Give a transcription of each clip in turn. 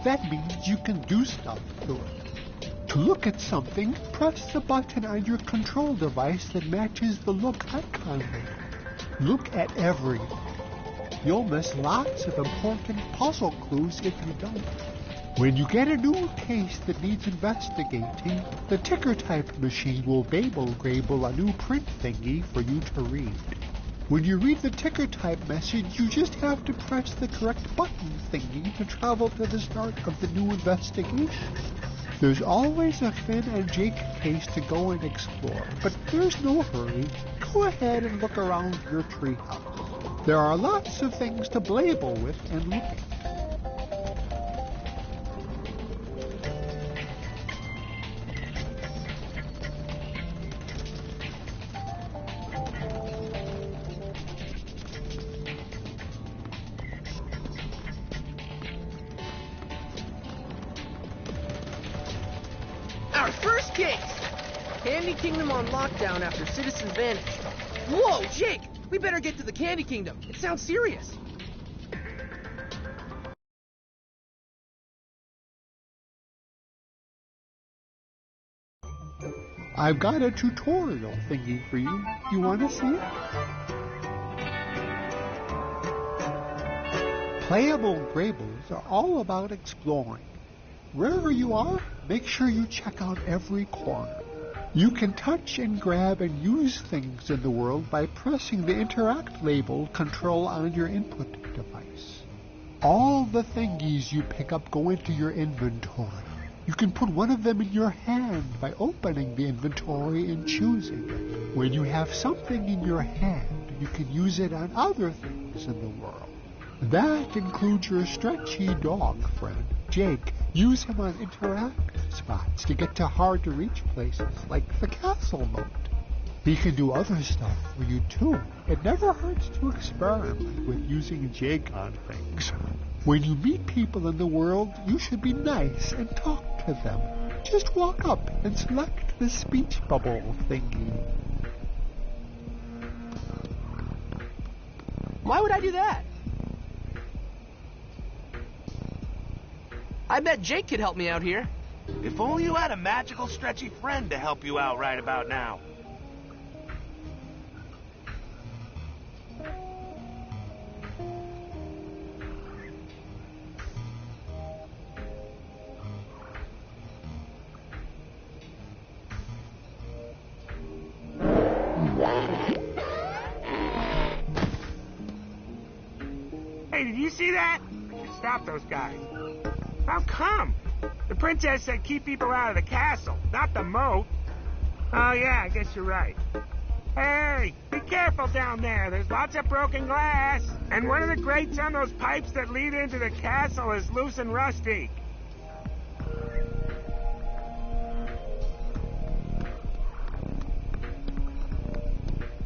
That means you can do stuff to it. To look at something, press the button on your control device that matches the look icon. Look at everything. You'll miss lots of important puzzle clues if you don't. When you get a new case that needs investigating, the ticker type machine will babble-grable a new print thingy for you to read. When you read the ticker type message, you just have to press the correct button thingy to travel to the start of the new investigation. There's always a Finn and Jake case to go and explore, but there's no hurry. Go ahead and look around your treehouse. There are lots of things to blabble with and look at. Our first case! Candy Kingdom on lockdown after citizens vanished. Whoa, Jake! We better get to the Candy Kingdom. It sounds serious. I've got a tutorial thingy for you. You want to see it? Playable Grabbles are all about exploring. Wherever you are, make sure you check out every corner. You can touch and grab and use things in the world by pressing the Interact label control on your input device. All the thingies you pick up go into your inventory. You can put one of them in your hand by opening the inventory and choosing it. When you have something in your hand, you can use it on other things in the world. That includes your stretchy dog friend, Jake. Use him on interactive spots to get to hard-to-reach places like the castle moat. He can do other stuff for you, too. It never hurts to experiment with using Jake on things. When you meet people in the world, you should be nice and talk to them. Just walk up and select the speech bubble thingy. Why would I do that? I bet Jake could help me out here. If only you had a magical stretchy friend to help you out right about now. Hey, did you see that? We should stop those guys. How come? The princess said keep people out of the castle, not the moat. Oh yeah, I guess you're right. Hey, be careful down there. There's lots of broken glass. And one of the grates on those pipes that lead into the castle is loose and rusty.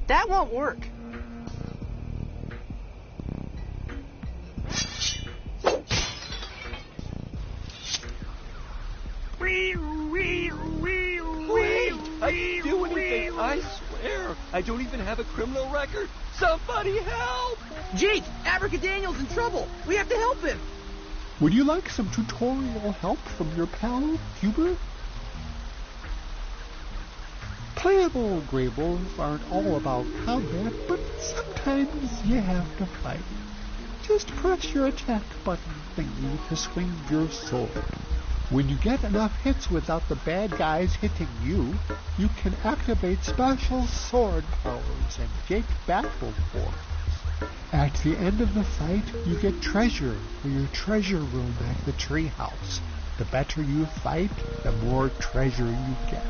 That won't work. I didn't do anything, I swear. I don't even have a criminal record. Somebody help! Jake, Abracadaniel's in trouble. We have to help him. Would you like some tutorial help from your pal, Huber? Playable Grabbles aren't all about combat, but sometimes you have to fight. Just press your attack button thingy to swing your sword. When you get enough hits without the bad guys hitting you, you can activate special sword powers and Jake battle forms. At the end of the fight, you get treasure for your treasure room at the treehouse. The better you fight, the more treasure you get.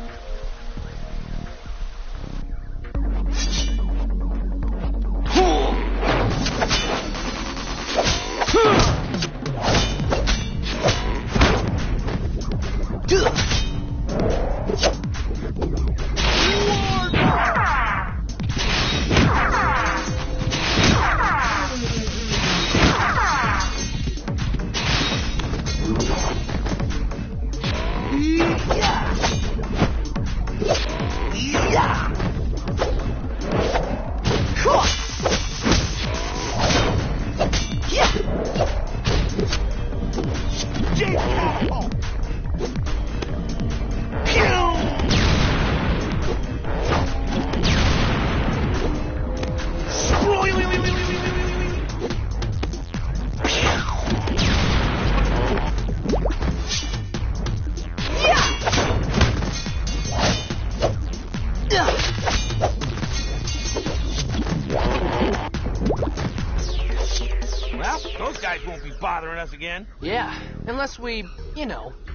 again. Yeah, unless we,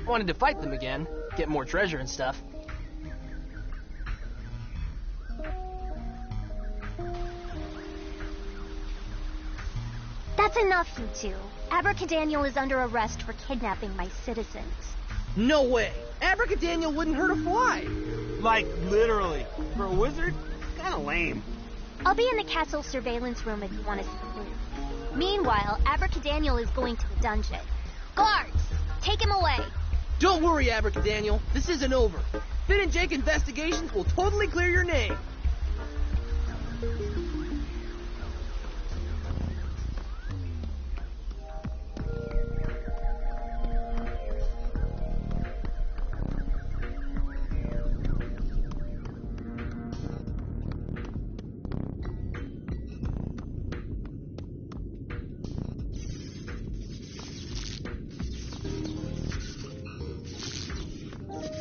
wanted to fight them again, get more treasure and stuff. That's enough, you two. Abracadaniel is under arrest for kidnapping my citizens. No way! Abracadaniel wouldn't hurt a fly! Like, literally. For a wizard? Kinda lame. I'll be in the castle surveillance room if you want to see proof. Meanwhile, Abracadaniel is going to the dungeon. Guards, take him away. Don't worry, Abracadaniel. This isn't over. Finn and Jake investigations will totally clear your name.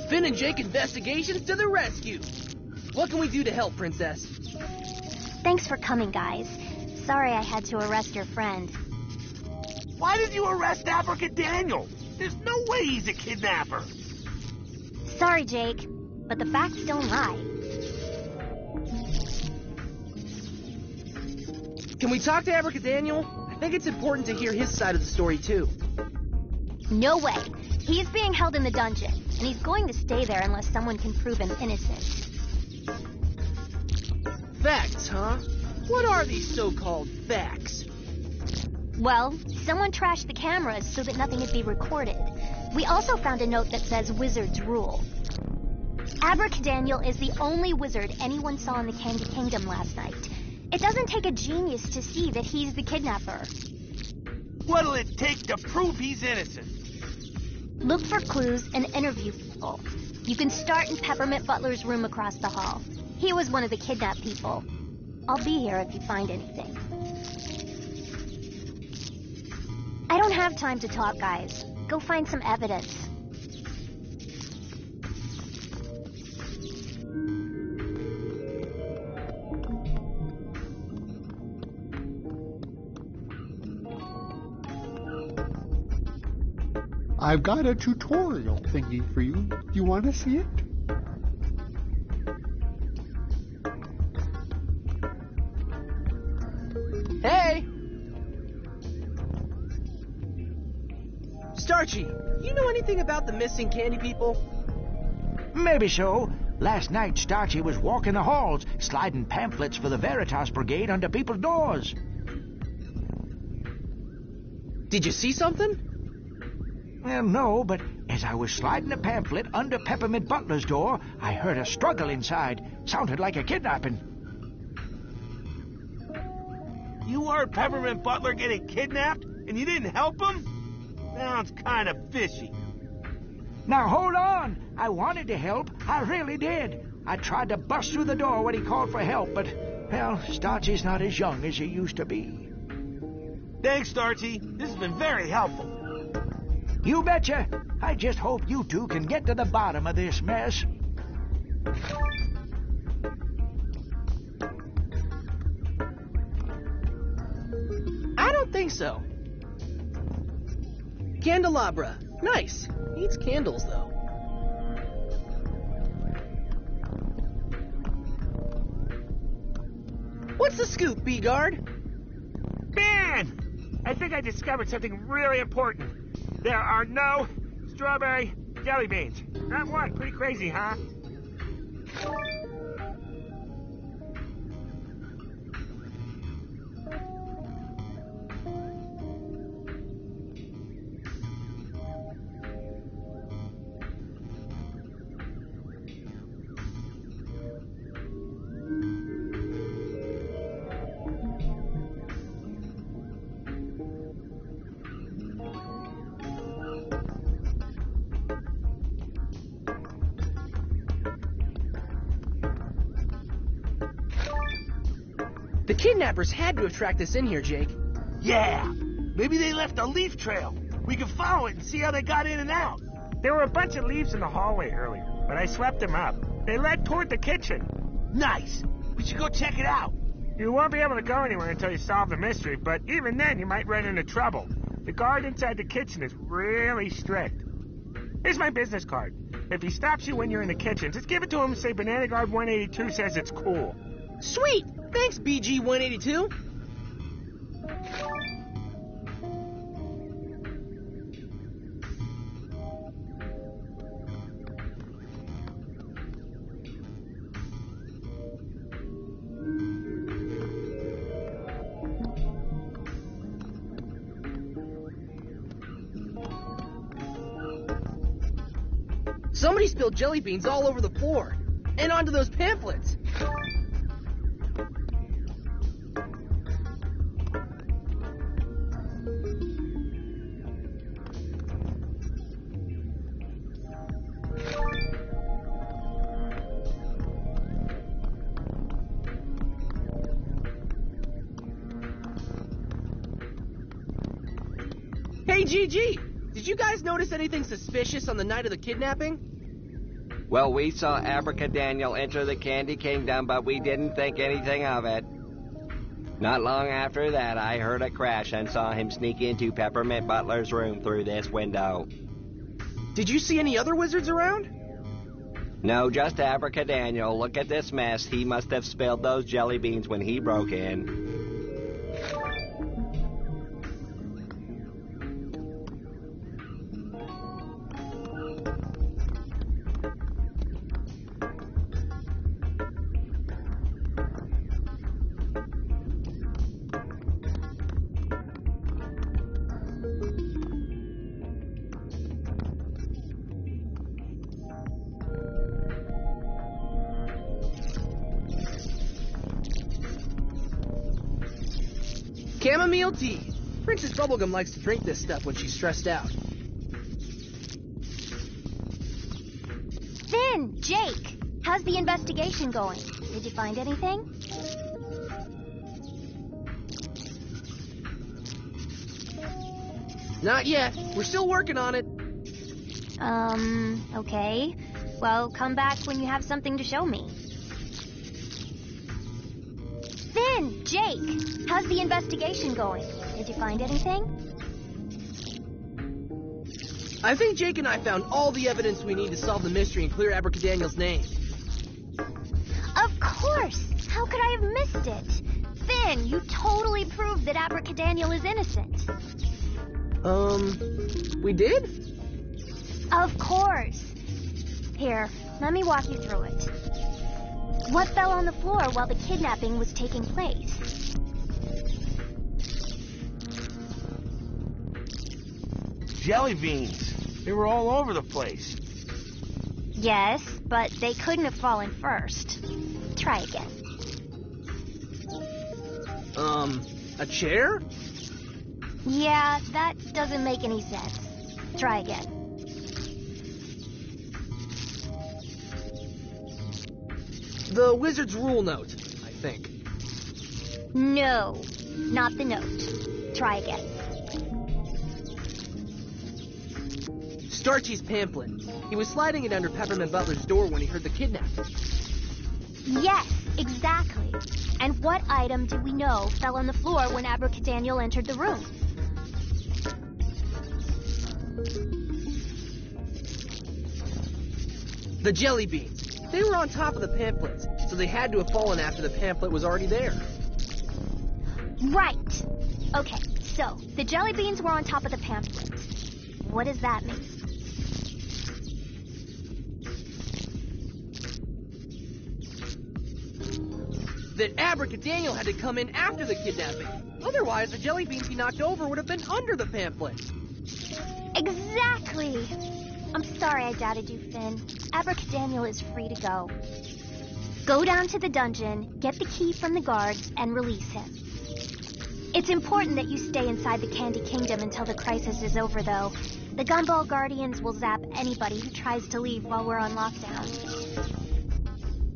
Finn and Jake investigations to the rescue! What can we do to help, Princess? Thanks for coming, guys. Sorry I had to arrest your friend. Why did you arrest Abracadaniel? There's no way he's a kidnapper. Sorry, Jake, but the facts don't lie. Can we talk to Abracadaniel? I think it's important to hear his side of the story, too. No way. He is being held in the dungeon, and he's going to stay there unless someone can prove him innocent. Facts, huh? What are these so-called facts? Well, someone trashed the cameras so that nothing would be recorded. We also found a note that says wizards rule. Abracadaniel is the only wizard anyone saw in the Candy Kingdom last night. It doesn't take a genius to see that he's the kidnapper. What'll it take to prove he's innocent? Look for clues and interview people. You can start in Peppermint Butler's room across the hall. He was one of the kidnapped people. I'll be here if you find anything. I don't have time to talk, guys. Go find some evidence. I've got a tutorial thingy for you. Do you want to see it? Hey! Starchy, you know anything about the missing candy people? Maybe so. Last night, Starchy was walking the halls, sliding pamphlets for the Veritas Brigade under people's doors. Did you see something? Well, no, but as I was sliding a pamphlet under Peppermint Butler's door, I heard a struggle inside. Sounded like a kidnapping. You heard Peppermint Butler getting kidnapped, and you didn't help him? Sounds kind of fishy. Now, hold on. I wanted to help. I really did. I tried to bust through the door when he called for help, but, well, Starchy's not as young as he used to be. Thanks, Starchy. This has been very helpful. You betcha. I just hope you two can get to the bottom of this mess. I don't think so. Candelabra. Nice. Needs candles, though. What's the scoop, B-Guard? Man! I think I discovered something really important. There are no strawberry jelly beans. Not one. Pretty crazy, huh? The kidnappers had to have tracked us in here, Jake. Yeah. Maybe they left a leaf trail. We can follow it and see how they got in and out. There were a bunch of leaves in the hallway earlier, but I swept them up. They led toward the kitchen. Nice. We should go check it out. You won't be able to go anywhere until you solve the mystery, but even then you might run into trouble. The guard inside the kitchen is really strict. Here's my business card. If he stops you when you're in the kitchen, just give it to him and say Banana Guard 182 says it's cool. Sweet! Thanks, BG 182. Somebody spilled jelly beans all over the floor, and onto those pamphlets. Hey, GG! Did you guys notice anything suspicious on the night of the kidnapping? Well, we saw Abracadaniel enter the Candy Kingdom, but we didn't think anything of it. Not long after that, I heard a crash and saw him sneak into Peppermint Butler's room through this window. Did you see any other wizards around? No, just Abracadaniel. Look at this mess. He must have spilled those jelly beans when he broke in. Chamomile tea. Princess Bubblegum likes to drink this stuff when she's stressed out. Finn, Jake, how's the investigation going? Did you find anything? Not yet. We're still working on it. Okay. Well, come back when you have something to show me. Finn, Jake, how's the investigation going? Did you find anything? I think Jake and I found all the evidence we need to solve the mystery and clear Abracadaniel's name. Of course! How could I have missed it? Finn, you totally proved that Abracadaniel is innocent. We did? Of course. Here, let me walk you through it. What fell on the floor while the kidnapping was taking place? Jelly beans. They were all over the place. Yes, but they couldn't have fallen first. Try again. A chair? Yeah, that doesn't make any sense. Try again. The wizard's rule note, I think. No, not the note. Try again. Starchy's pamphlet. He was sliding it under Peppermint Butler's door when he heard the kidnapping. Yes, exactly. And what item do we know fell on the floor when Abracadaniel entered the room? The jelly beans. They were on top of the pamphlets, so they had to have fallen after the pamphlet was already there. Right. Okay, so the jelly beans were on top of the pamphlet. What does that mean? That Abracadaniel had to come in after the kidnapping. Otherwise, the jelly beans he knocked over would have been under the pamphlet. Exactly. I'm sorry I doubted you, Finn. Abracadaniel is free to go. Go down to the dungeon, get the key from the guards, and release him. It's important that you stay inside the Candy Kingdom until the crisis is over, though. The Gumball Guardians will zap anybody who tries to leave while we're on lockdown.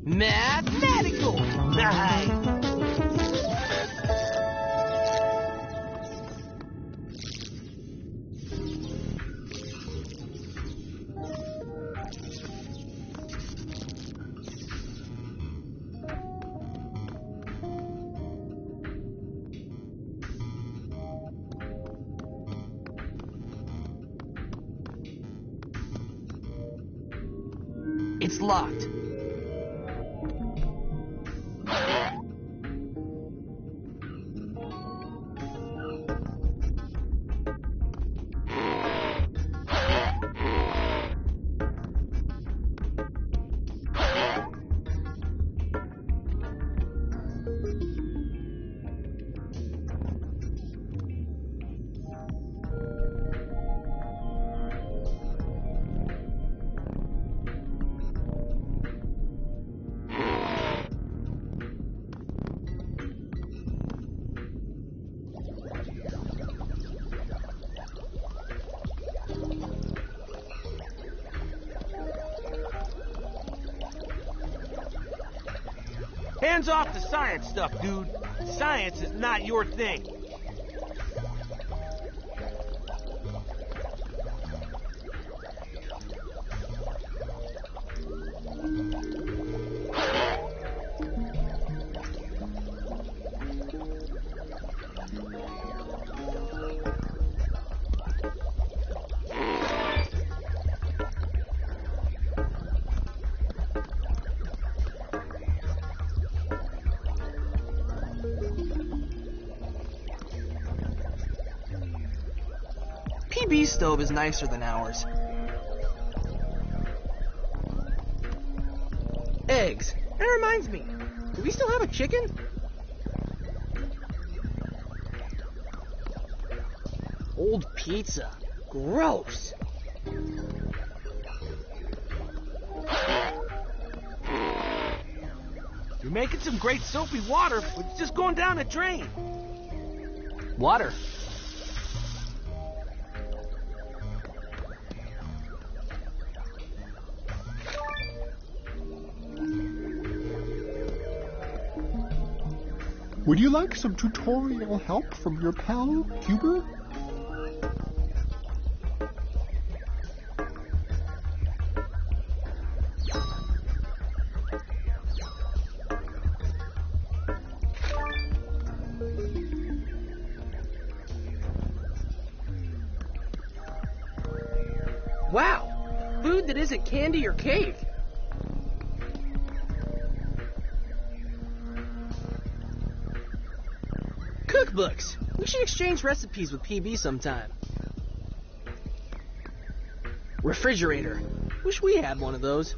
Mathematical! Nice. It's locked. Hands off the science stuff, dude. Science is not your thing. PB's stove is nicer than ours. Eggs. That reminds me. Do we still have a chicken? Old pizza. Gross. You're making some great soapy water, but it's just going down the drain. Water. Would you like some tutorial help from your pal, Cuber? Wow! Food that isn't candy or cake. Cookbooks. We should exchange recipes with PB sometime. Refrigerator. Wish we had one of those.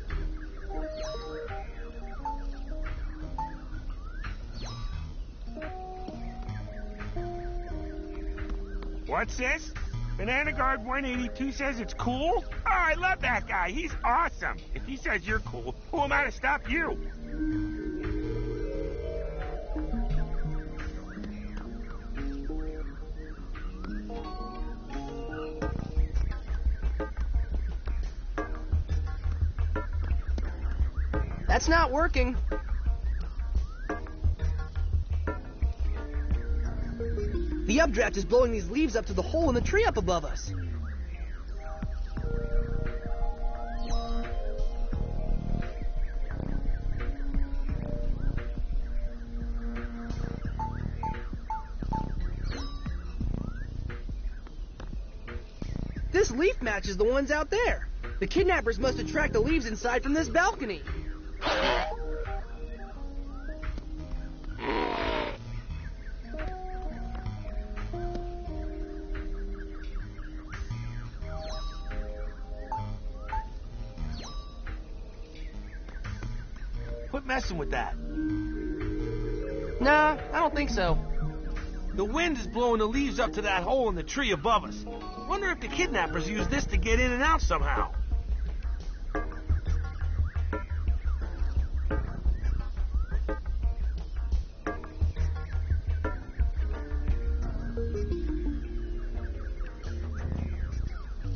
What's this? Banana Guard 182 says it's cool? Oh, I love that guy. He's awesome. If he says you're cool, who am I to stop you? That's not working. The updraft is blowing these leaves up to the hole in the tree up above us. This leaf matches the ones out there. The kidnappers must have tracked the leaves inside from this balcony. Quit messing with that. Nah, I don't think so. The wind is blowing the leaves up to that hole in the tree above us. Wonder if the kidnappers use this to get in and out somehow.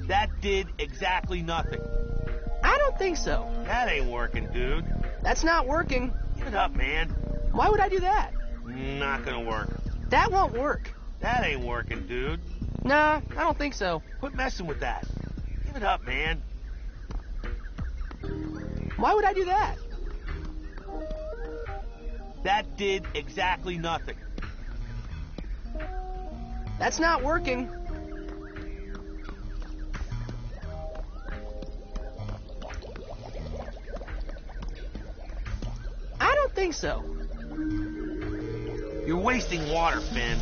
That did exactly nothing. I don't think so. That ain't working, dude. That's not working. Give it up, man. Why would I do that? Not gonna work. That won't work. That ain't working, dude. Nah, I don't think so. Quit messing with that. Give it up, man. Why would I do that? That did exactly nothing. That's not working. think so. You're wasting water, Finn.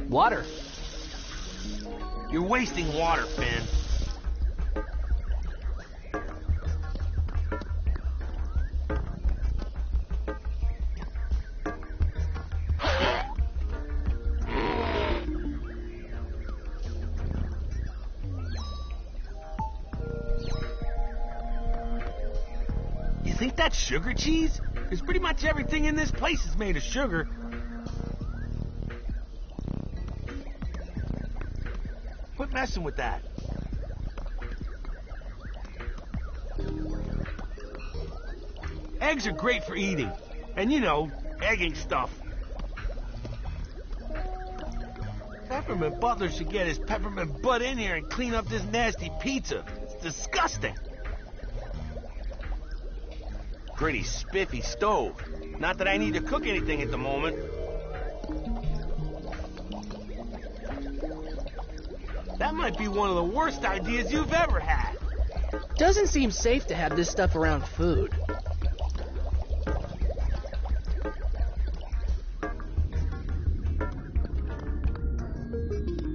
Water. You're wasting water, Finn. You think that's sugar cheese? Because pretty much everything in this place is made of sugar. Quit messing with that. Eggs are great for eating. And you know, egging stuff. Peppermint Butler should get his peppermint butt in here and clean up this nasty pizza. It's disgusting. Pretty spiffy stove. Not that I need to cook anything at the moment. That might be one of the worst ideas you've ever had. Doesn't seem safe to have this stuff around food.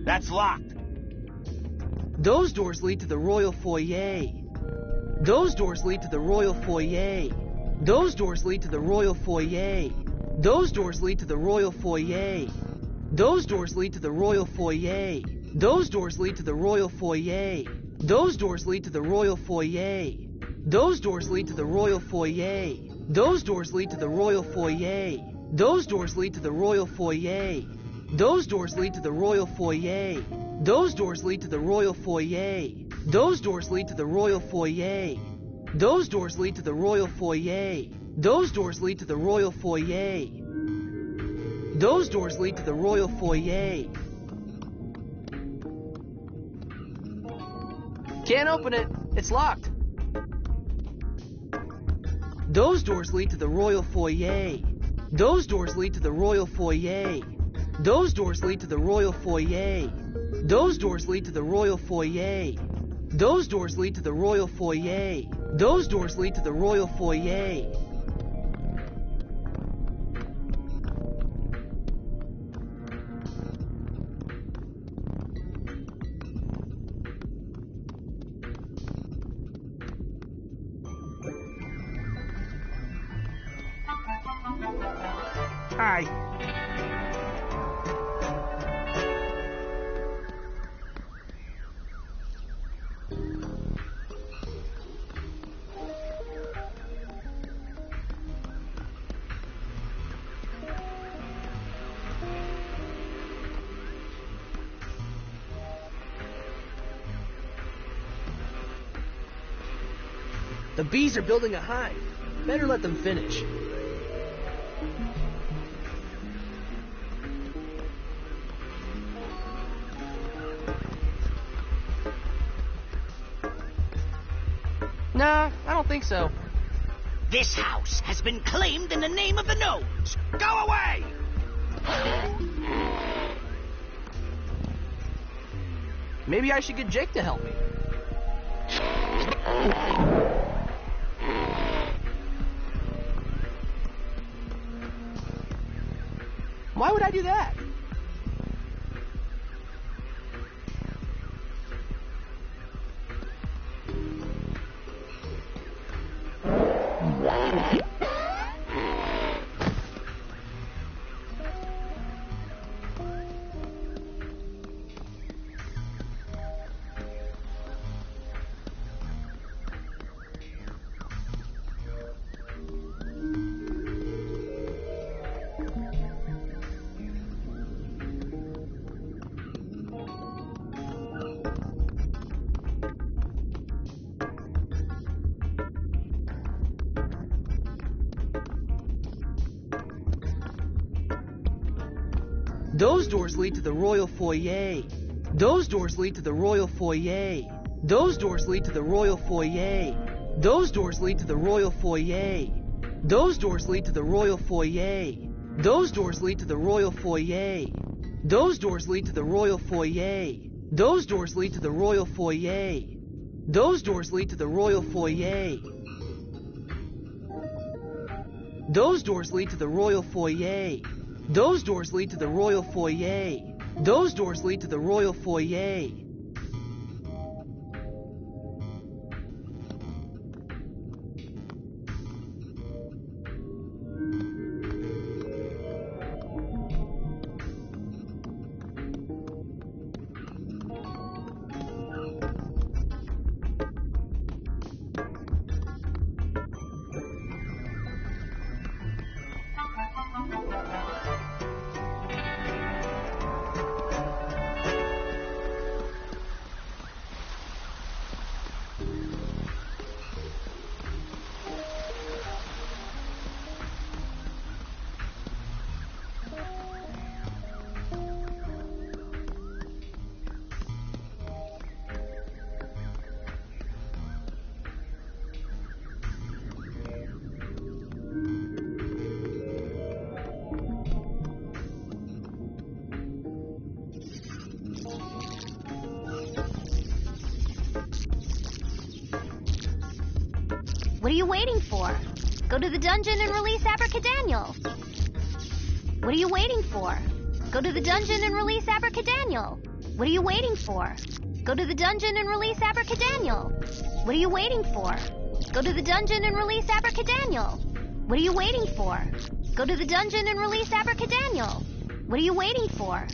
That's locked. Those doors lead to the royal foyer. Those doors lead to the royal foyer. Those doors lead to the royal foyer. Those doors lead to the royal foyer. Those doors lead to the royal foyer. Those doors lead to the royal foyer. Those doors lead to the royal foyer. Those doors lead to the royal foyer. Those doors lead to the royal foyer. Those doors lead to the royal foyer. Those doors lead to the royal foyer. Those doors lead to the royal foyer. Those doors lead to the royal foyer. Those doors lead to the royal foyer. Those doors lead to the royal foyer. Those doors lead to the royal foyer. Can't open it. It's locked. Those doors lead to the royal foyer. Those doors lead to the royal foyer. Those doors lead to the royal foyer. Those doors lead to the royal foyer. Those doors lead to the royal foyer. Those doors lead to the royal foyer. Hi. The bees are building a hive. Better let them finish. Nah, I don't think so. This house has been claimed in the name of the gnomes. Go away! Maybe I should get Jake to help me. Why would I do that? Those doors lead to the royal foyer. Those doors lead to the royal foyer. Those doors lead to the royal foyer. Those doors lead to the royal foyer. Those doors lead to the royal foyer. Those doors lead to the royal foyer. Those doors lead to the royal foyer. Those doors lead to the royal foyer. Those doors lead to the royal foyer. Those doors lead to the royal foyer. Those doors lead to the royal foyer. Those doors lead to the royal foyer. What are you waiting for? Go to the dungeon and release Abracadaniel. What are you waiting for? Go to the dungeon and release Abracadaniel. What are you waiting for? Go to the dungeon and release Abracadaniel. What are you waiting for? Go to the dungeon and release Abracadaniel. What are you waiting for? Go to the dungeon and release Abracadaniel. What are you waiting for?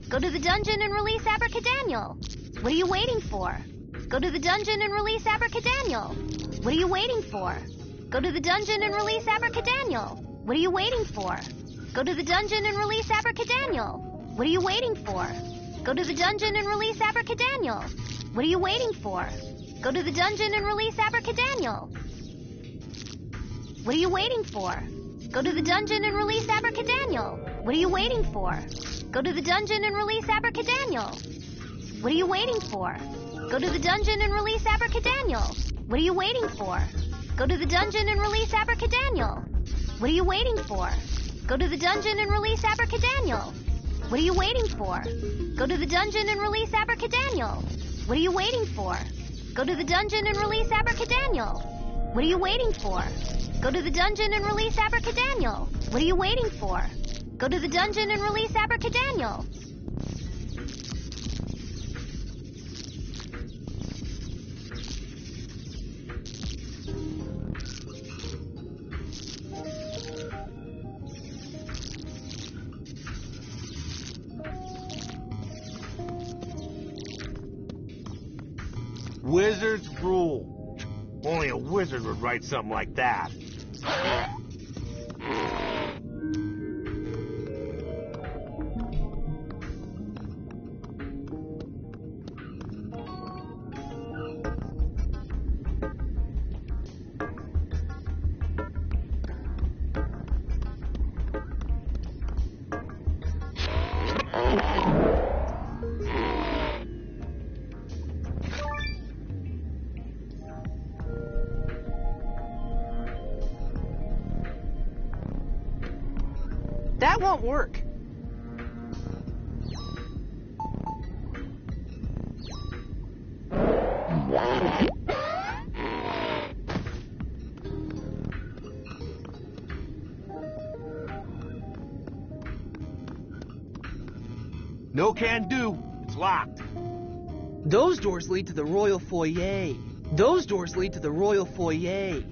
Go to the dungeon and release Abracadaniel. What are you waiting for? Go to the dungeon and release Abracadaniel. What are you waiting for? Go to the dungeon and release Abracadaniel. What are you waiting for? Go to the dungeon and release Abracadaniel. What are you waiting for? Go to the dungeon and release Abracadaniel. What are you waiting for? Go to the dungeon and release Abracadaniel. What are you waiting for? Go to the dungeon and release Abracadaniel. What are you waiting for? Go to the dungeon and release Abracadaniel. What are you waiting for? Go to the dungeon and release Abracadaniel. What are you waiting for? Go to the dungeon and release Abracadaniel. What are you waiting for? Go to the dungeon and release Abracadaniel. What are you waiting for? Go to the dungeon and release Abracadaniel. What are you waiting for? Go to the dungeon and release Abracadaniel. What are you waiting for? Go to the dungeon and release Abracadaniel. What are you waiting for? Go to the dungeon and release Abracadaniel. Wizards rule. Only a wizard would write something like that. That won't work. No can do. It's locked. Those doors lead to the royal foyer. Those doors lead to the royal foyer.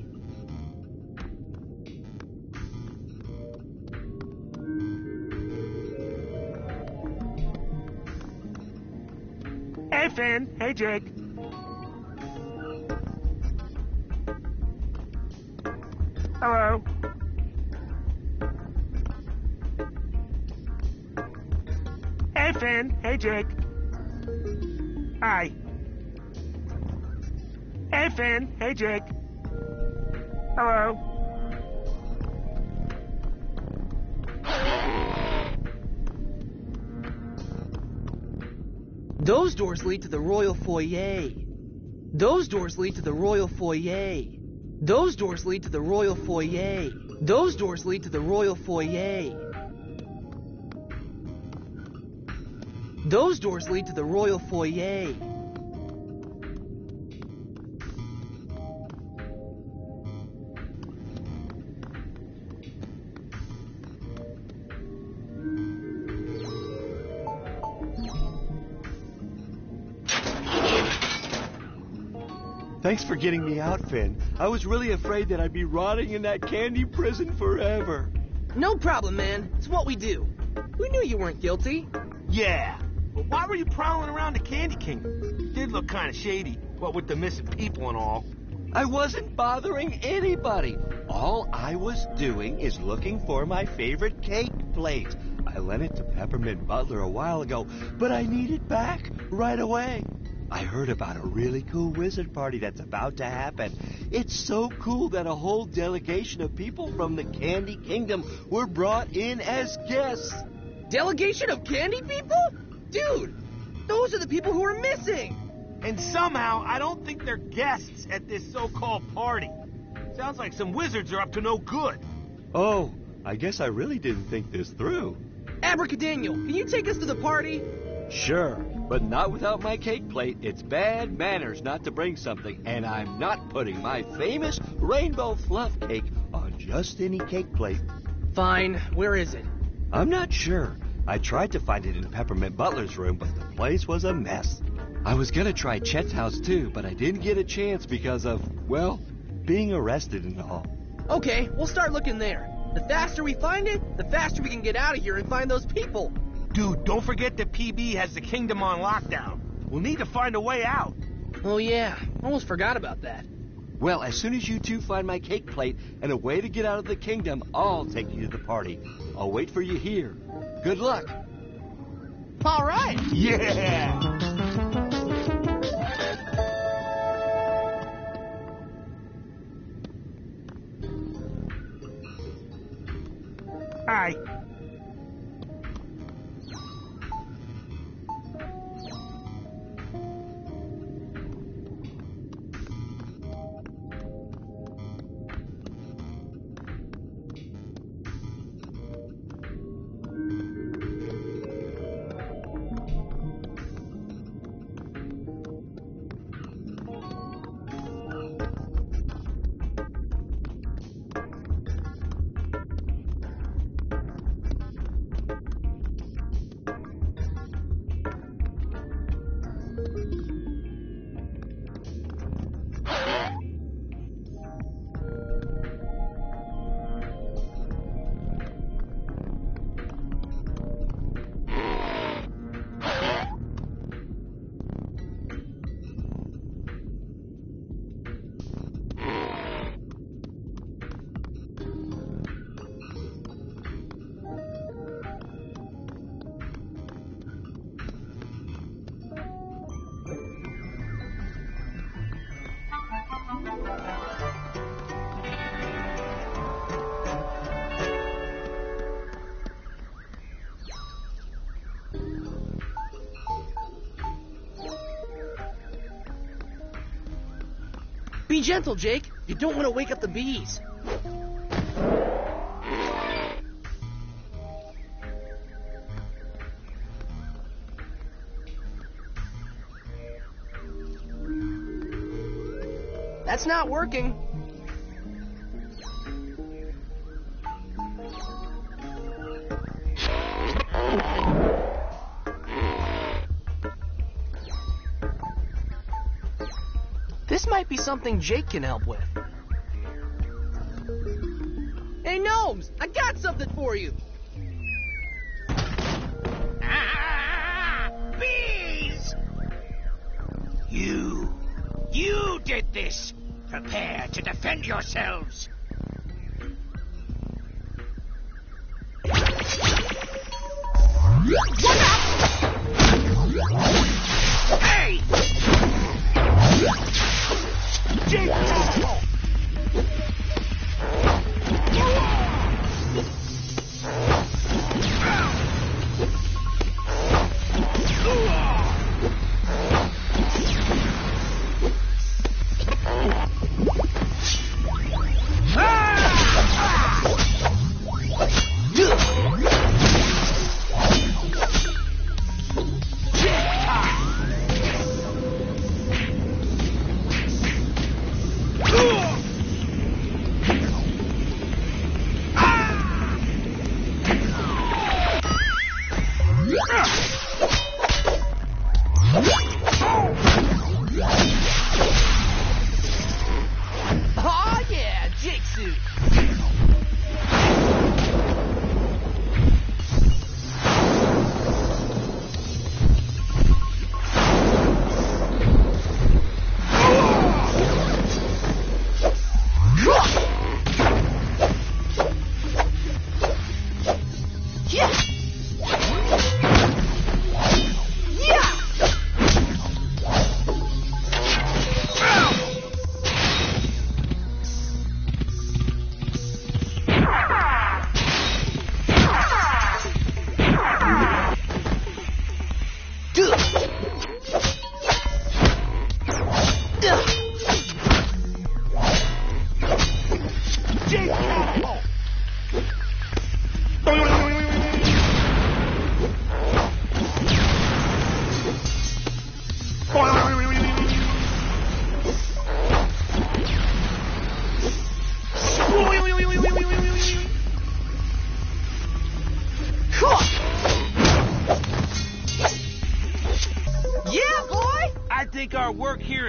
Hey, Finn. Hey, Jake. Hello. Hey, Finn. Hey, Jake. Hi. Hey, Finn. Hey, Jake. Hello. Those doors lead to the royal foyer. Those doors lead to the royal foyer. Those doors lead to the royal foyer. Those doors lead to the royal foyer. Those doors lead to the royal foyer. Thanks for getting me out, Finn. I was really afraid that I'd be rotting in that candy prison forever. No problem, man. It's what we do. We knew you weren't guilty. Yeah, but why were you prowling around the Candy Kingdom? It did look kind of shady, what with the missing people and all. I wasn't bothering anybody. All I was doing is looking for my favorite cake plate. I lent it to Peppermint Butler a while ago, but I need it back right away. I heard about a really cool wizard party that's about to happen. It's so cool that a whole delegation of people from the Candy Kingdom were brought in as guests. Delegation of candy people? Dude, those are the people who are missing. And somehow, I don't think they're guests at this so-called party. Sounds like some wizards are up to no good. Oh, I guess I really didn't think this through. Abracadaniel, can you take us to the party? Sure, but not without my cake plate. It's bad manners not to bring something, and I'm not putting my famous rainbow fluff cake on just any cake plate. Fine, where is it? I'm not sure. I tried to find it in Peppermint Butler's room, but the place was a mess. I was gonna try Chet's house too, but I didn't get a chance because of, well, being arrested and all. Okay, we'll start looking there. The faster we find it, the faster we can get out of here and find those people. Dude, don't forget that PB has the kingdom on lockdown. We'll need to find a way out. Oh yeah, almost forgot about that. Well, as soon as you two find my cake plate and a way to get out of the kingdom, I'll take you to the party. I'll wait for you here. Good luck. All right. Yeah! Hi. Be gentle, Jake. You don't want to wake up the bees. That's not working. This might be something Jake can help with. Hey, Gnomes! I got something for you! Ah! Bees! You did this! Prepare to defend yourselves! Hey!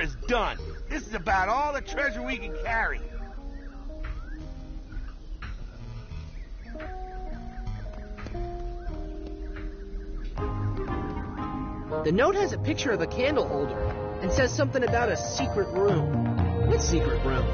is done. This is about all the treasure we can carry. The note has a picture of a candle holder and says something about a secret room. What secret room?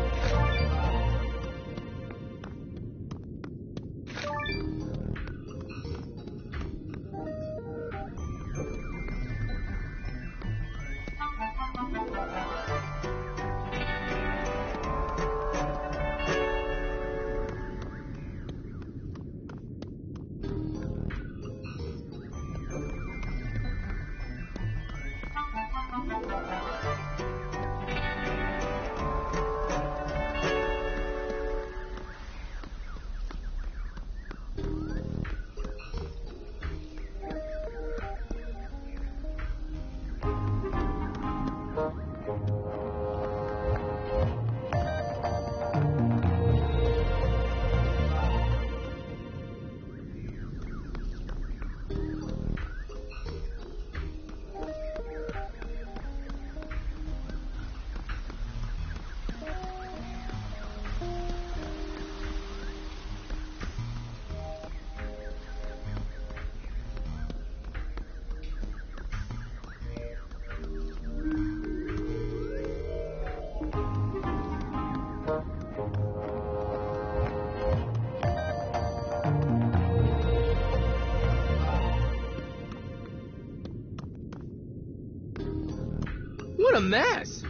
What a mess!